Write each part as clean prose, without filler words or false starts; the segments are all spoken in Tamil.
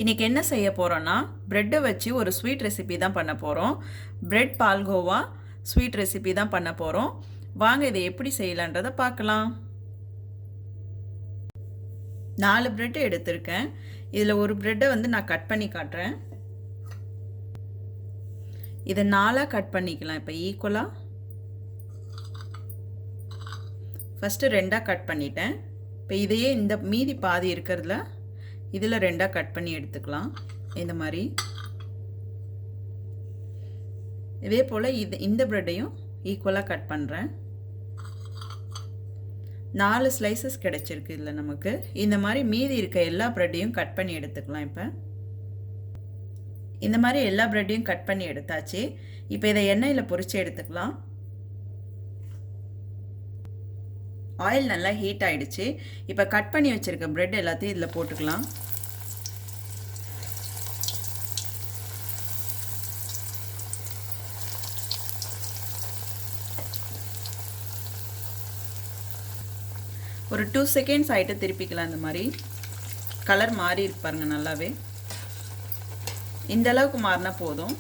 இன்றைக்கி என்ன செய்ய போகிறோன்னா ப்ரெட்டை வச்சு ஒரு ஸ்வீட் ரெசிபி தான் பண்ண போகிறோம். ப்ரெட் பால்கோவா ஸ்வீட் ரெசிபி தான் பண்ண போகிறோம். வாங்க இதை எப்படி செய்யலான்றதை பார்க்கலாம். 4 ப்ரெட்டு எடுத்திருக்கேன். இதில் ஒரு ப்ரெட்டை நான் கட் பண்ணி காட்டுறேன். இதை 4ஆக கட் பண்ணிக்கலாம். இப்போ ஈக்குவலாக ஃபஸ்ட்டு 2ஆக கட் பண்ணிட்டேன். இப்போ இதையே இந்த மீதி பாதி இருக்கிறதுல இதில் 2ஆக கட் பண்ணி எடுத்துக்கலாம். இந்த மாதிரி இதே போல் இந்த ப்ரெட்டையும் ஈக்குவலாக கட் பண்ணுறேன். 4 ஸ்லைசஸ் கிடச்சிருக்கு இதில் நமக்கு. இந்த மாதிரி மீதி இருக்க எல்லா ப்ரெட்டையும் கட் பண்ணி எடுத்துக்கலாம். இப்போ இந்த மாதிரி எல்லா ப்ரெட்டையும் கட் பண்ணி எடுத்தாச்சு. இப்போ இதை எண்ணெயில் பொரித்து எடுத்துக்கலாம். ஆயில் நல்லா ஹீட் ஆகிடுச்சு. இப்போ கட் பண்ணி வச்சுருக்க ப்ரெட் எல்லாத்தையும் இதில் போட்டுக்கலாம். ஒரு 2 செகண்ட்ஸ் ஆகிட்டு திருப்பிக்கலாம். இந்த மாதிரி கலர் மாறி இருக்கு பாருங்கள். நல்லாவே இந்த அளவுக்கு மாறினா போதும்.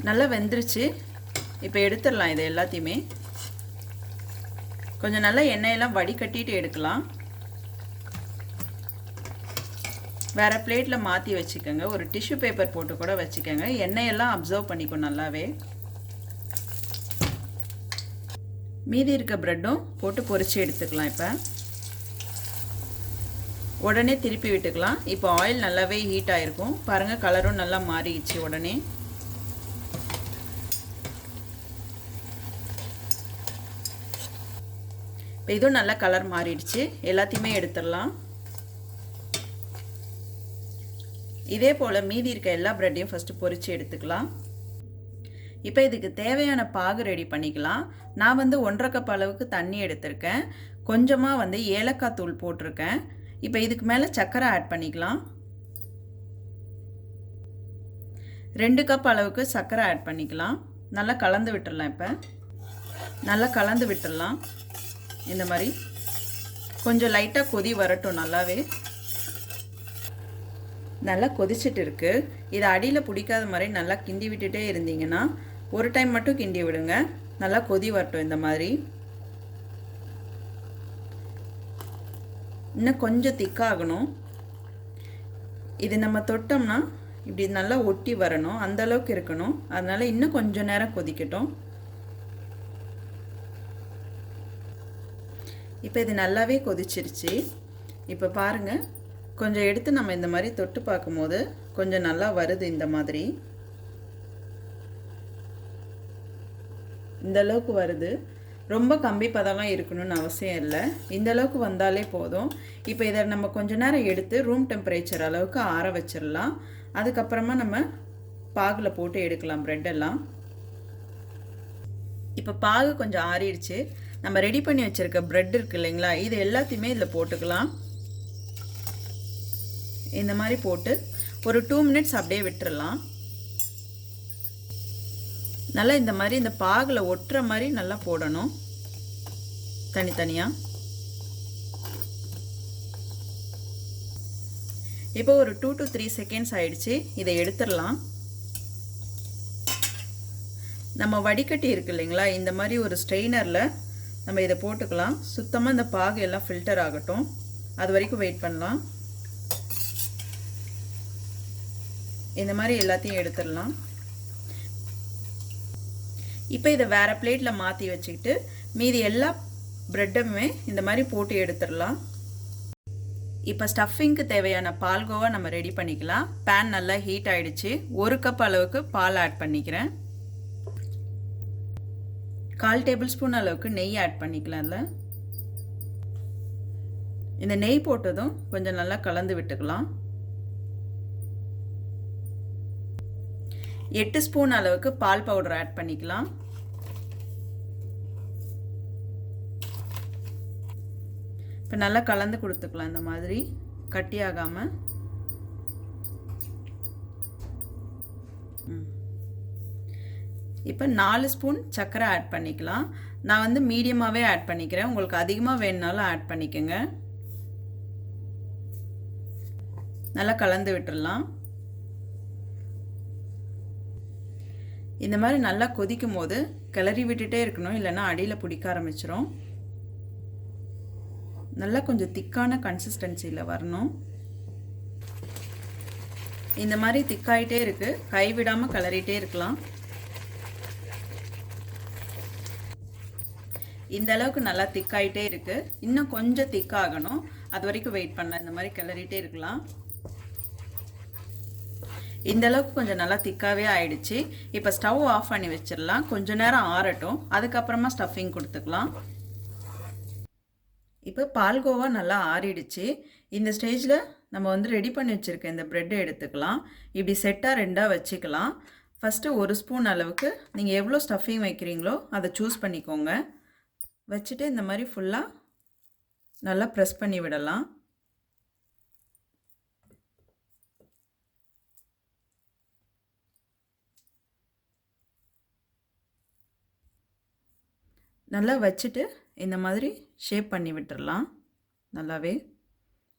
நல்லா வெந்துருச்சு. இப்போ எடுத்துடலாம். இது எல்லாத்தையுமே கொஞ்சம் நல்லா எண்ணெயெல்லாம் வடிகட்டிட்டு எடுக்கலாம். வேறு பிளேட்டில் மாற்றி வச்சுக்கோங்க. ஒரு டிஷ்யூ பேப்பர் போட்டு கூட வச்சுக்கோங்க. எண்ணெயெல்லாம் அப்சர்வ் பண்ணிக்கும் நல்லாவே. மீதி இருக்க ப்ரெட்டும் போட்டு பொரித்து எடுத்துக்கலாம். இப்போ உடனே திருப்பி விட்டுக்கலாம். இப்போ ஆயில் நல்லாவே ஹீட் ஆகிருக்கும் பாருங்கள். கலரும் நல்லா மாறிடுச்சு உடனே. இப்போ இதுவும் நல்லா கலர் மாறிடுச்சு. எல்லாத்தையுமே எடுத்துடலாம். இதே போல் மீதி இருக்க எல்லா ப்ரெட்டையும் ஃபஸ்ட்டு பொரித்து எடுத்துக்கலாம். இப்போ இதுக்கு தேவையான பாகு ரெடி பண்ணிக்கலாம். நான் 1.5 கப் அளவுக்கு தண்ணி எடுத்திருக்கேன். கொஞ்சமாக ஏலக்காய் தூள் போட்டிருக்கேன். இப்போ இதுக்கு மேலே சர்க்கரை ஆட் பண்ணிக்கலாம். 2 கப் அளவுக்கு சர்க்கரை ஆட் பண்ணிக்கலாம். நல்லா கலந்து விட்டுடலாம். இப்போ நல்லா கலந்து விட்டுடலாம். இந்த மாதிரி கொஞ்சம் லைட்டாக கொதி வரட்டும். நல்லா கொதிச்சுட்டு இருக்கு. இதை அடியில் பிடிக்காத மாதிரி நல்லா கிண்டி விட்டுட்டே இருந்தீங்கன்னா, ஒரு டைம் மட்டும் கிண்டி விடுங்க. நல்லா கொதி வரட்டும். இந்த மாதிரி இன்னும் கொஞ்சம் திக்காகணும். இது நம்ம தொட்டோம்னா இப்படி நல்லா ஒட்டி வரணும். அந்த அளவுக்கு இருக்கணும். அதனால் இன்னும் கொஞ்சம் நேரம் கொதிக்கட்டும். இப்போ இது நல்லாவே கொதிச்சிருச்சு. இப்போ பாருங்கள், கொஞ்சம் எடுத்து நம்ம இந்த மாதிரி தொட்டு பார்க்கும்போது கொஞ்சம் நல்லா வருது. இந்த மாதிரி இந்த அளவுக்கு வருது. ரொம்ப கம்பி பதம்லாம் இருக்கணும்னு அவசியம் இல்லை. இந்த அளவுக்கு வந்தாலே போதும். இப்போ இதை நம்ம கொஞ்ச நேரம் எடுத்து ரூம் டெம்பரேச்சர் அளவுக்கு ஆற வச்சிடலாம். அதுக்கப்புறமா நம்ம பாகில் போட்டு எடுக்கலாம் ப்ரெட்டெல்லாம். இப்போ பாகு கொஞ்சம் ஆறிடுச்சு. நம்ம ரெடி பண்ணி வச்சுருக்க ப்ரெட் இருக்குது இல்லைங்களா, இது எல்லாத்தையுமே இதில் போட்டுக்கலாம். இந்த மாதிரி போட்டு ஒரு 2 மினிட்ஸ் அப்படியே விட்டுறலாம். நல்லா இந்த மாதிரி இந்த பாகில் ஒட்டுற மாதிரி நல்லா போடணும் தனித்தனியாக. இப்போ ஒரு 2 to 3 செகண்ட்ஸ் ஆயிடுச்சு. இதை எடுத்துடலாம். நம்ம வடிகட்டி இருக்கு இல்லைங்களா, இந்த மாதிரி ஒரு ஸ்ட்ரெயினரில் நம்ம இதை போட்டுக்கலாம். சுத்தமாக இந்த பாகு எல்லாம் ஃபில்டர் ஆகட்டும். அது வரைக்கும் வெயிட் பண்ணலாம். இந்த மாதிரி எல்லாத்தையும் எடுத்துடலாம். இப்போ இதை வேறு பிளேட்டில் மாற்றி வச்சுக்கிட்டு மீதி எல்லா ப்ரெட்டுமே இந்த மாதிரி போட்டு எடுத்துடலாம். இப்போ ஸ்டஃபிங்க்கு தேவையான பால்கோவா நம்ம ரெடி பண்ணிக்கலாம். பேன் நல்லா ஹீட் ஆகிடுச்சு. 1 கப் அளவுக்கு பால் ஆட் பண்ணிக்கிறேன். 1/4 டேபிள் ஸ்பூன் அளவுக்கு நெய் ஆட் பண்ணிக்கலாம். அதில் இந்த நெய் போட்டதும் கொஞ்சம் நல்லா கலந்து விட்டுக்கலாம். 8 ஸ்பூன் அளவுக்கு பால் பவுடர் ஆட் பண்ணிக்கலாம். இப்போ நல்லா கலந்து கொடுத்துக்கலாம். இந்த மாதிரி கட்டியாகாமல். இப்போ 4 ஸ்பூன் சர்க்கரை ஆட் பண்ணிக்கலாம். நான் வந்து மீடியமாகவே ஆட் பண்ணிக்கிறேன். உங்களுக்கு அதிகமாக வேணுனாலும் ஆட் பண்ணிக்கோங்க. நல்லா கலந்து விட்டுடலாம். இந்த மாதிரி நல்லா கொதிக்கும் போது கிளறி விட்டுட்டே இருக்கணும், இல்லைன்னா அடியில் பிடிக்க ஆரம்பிச்சிடும். நல்லா கொஞ்சம் திக்கான கன்சிஸ்டன்சியில் வரணும். இந்த மாதிரி திக்காயிட்டே இருக்கு, கைவிடாமல் கிளறிட்டே இருக்கலாம். இந்த அளவுக்கு நல்லா திக்காயிட்டே இருக்கு. இன்னும் கொஞ்சம் திக்காகணும், அது வரைக்கும் வெயிட் பண்ணலாம். இந்த மாதிரி கிளறிட்டே இருக்கலாம். இந்த அளவுக்கு கொஞ்சம் நல்லா திக்காவே ஆயிடுச்சு. இப்போ ஸ்டவ் ஆஃப் பண்ணி வச்சிடலாம், கொஞ்ச நேரம் ஆறட்டும், அதுக்கப்புறமா ஸ்டஃபிங் கொடுத்துக்கலாம். இப்போ பால்கோவா நல்லா ஆறிடுச்சு. இந்த ஸ்டேஜில் நம்ம வந்து ரெடி பண்ணி வச்சுருக்க இந்த ப்ரெட்டை எடுத்துக்கலாம். இப்படி செட்டாக ரெண்டாக வச்சுக்கலாம். ஃபஸ்ட்டு 1 ஸ்பூன் அளவுக்கு நீங்கள் எவ்வளோ ஸ்டஃபிங் வைக்கிறீங்களோ அதை சூஸ் பண்ணிக்கோங்க. வச்சுட்டு இந்த மாதிரி ஃபுல்லாக நல்லா ப்ரெஸ் பண்ணி விடலாம். நல்லா வச்சுட்டு இந்த மாதிரி ஷேப் பண்ணி விட்டுடலாம். நல்லாவே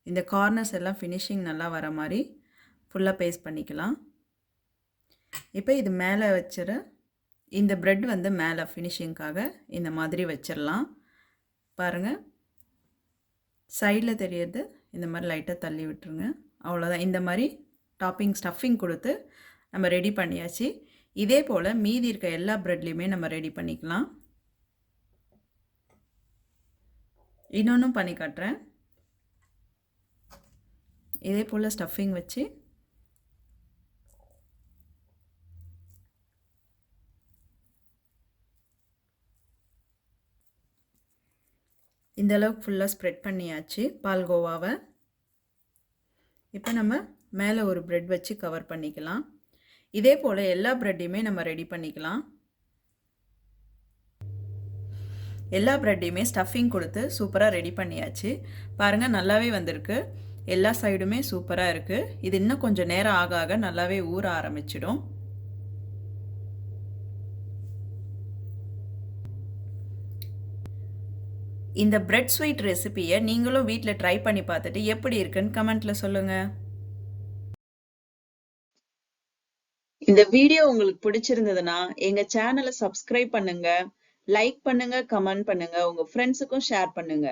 இந்த கார்னர்ஸ் எல்லாம் ஃபினிஷிங் நல்லா வர மாதிரி ஃபுல்லாக பேஸ்ட் பண்ணிக்கலாம். இப்போ இது மேலே வச்சிட இந்த ப்ரெட் வந்து மேலே ஃபினிஷிங்காக இந்த மாதிரி வச்சிடலாம். பாருங்கள், சைடில் தெரியறது இந்த மாதிரி லைட்டாக தள்ளி விட்டுருங்க. அவ்வளோதான். இந்த மாதிரி டாப்பிங் ஸ்டஃபிங் கொடுத்து நம்ம ரெடி பண்ணியாச்சு. இதே போல் மீதி இருக்க எல்லா ப்ரெட்லேயுமே நம்ம ரெடி பண்ணிக்கலாம். இன்னொன்றும் பண்ணி காட்டுறேன். இதே போல் ஸ்டஃபிங் வச்சு இந்த அளவுக்கு ஃபுல்லாக ஸ்ப்ரெட் பண்ணியாச்சு பால்கோவாவை. இப்போ நம்ம மேலே ஒரு ப்ரெட் வச்சு கவர் பண்ணிக்கலாம். இதே போல் எல்லா ப்ரெட்டையுமே நம்ம ரெடி பண்ணிக்கலாம். எல்லா ப்ரெட்டையுமே ஸ்டஃபிங் கொடுத்து சூப்பராக ரெடி பண்ணியாச்சு. பாருங்கள், நல்லாவே வந்திருக்கு. எல்லா சைடுமே சூப்பராக இருக்குது. இது இன்னும் கொஞ்சம் நேரம் ஆக ஆக நல்லாவே ஊற ஆரம்பிச்சிடும். இந்த பிரெட் ஸ்வீட் ரெசிபியை நீங்களும் வீட்டில் ட்ரை பண்ணி பார்த்துட்டு எப்படி இருக்குன்னு கமெண்ட்டில் சொல்லுங்கள். இந்த வீடியோ உங்களுக்கு பிடிச்சிருந்ததுன்னா எங்கள் சேனலை சப்ஸ்கிரைப் பண்ணுங்க, லைக் பண்ணுங்க, கமெண்ட் பண்ணுங்க, உங்க ஃப்ரெண்ட்ஸுக்கும் ஷேர் பண்ணுங்க.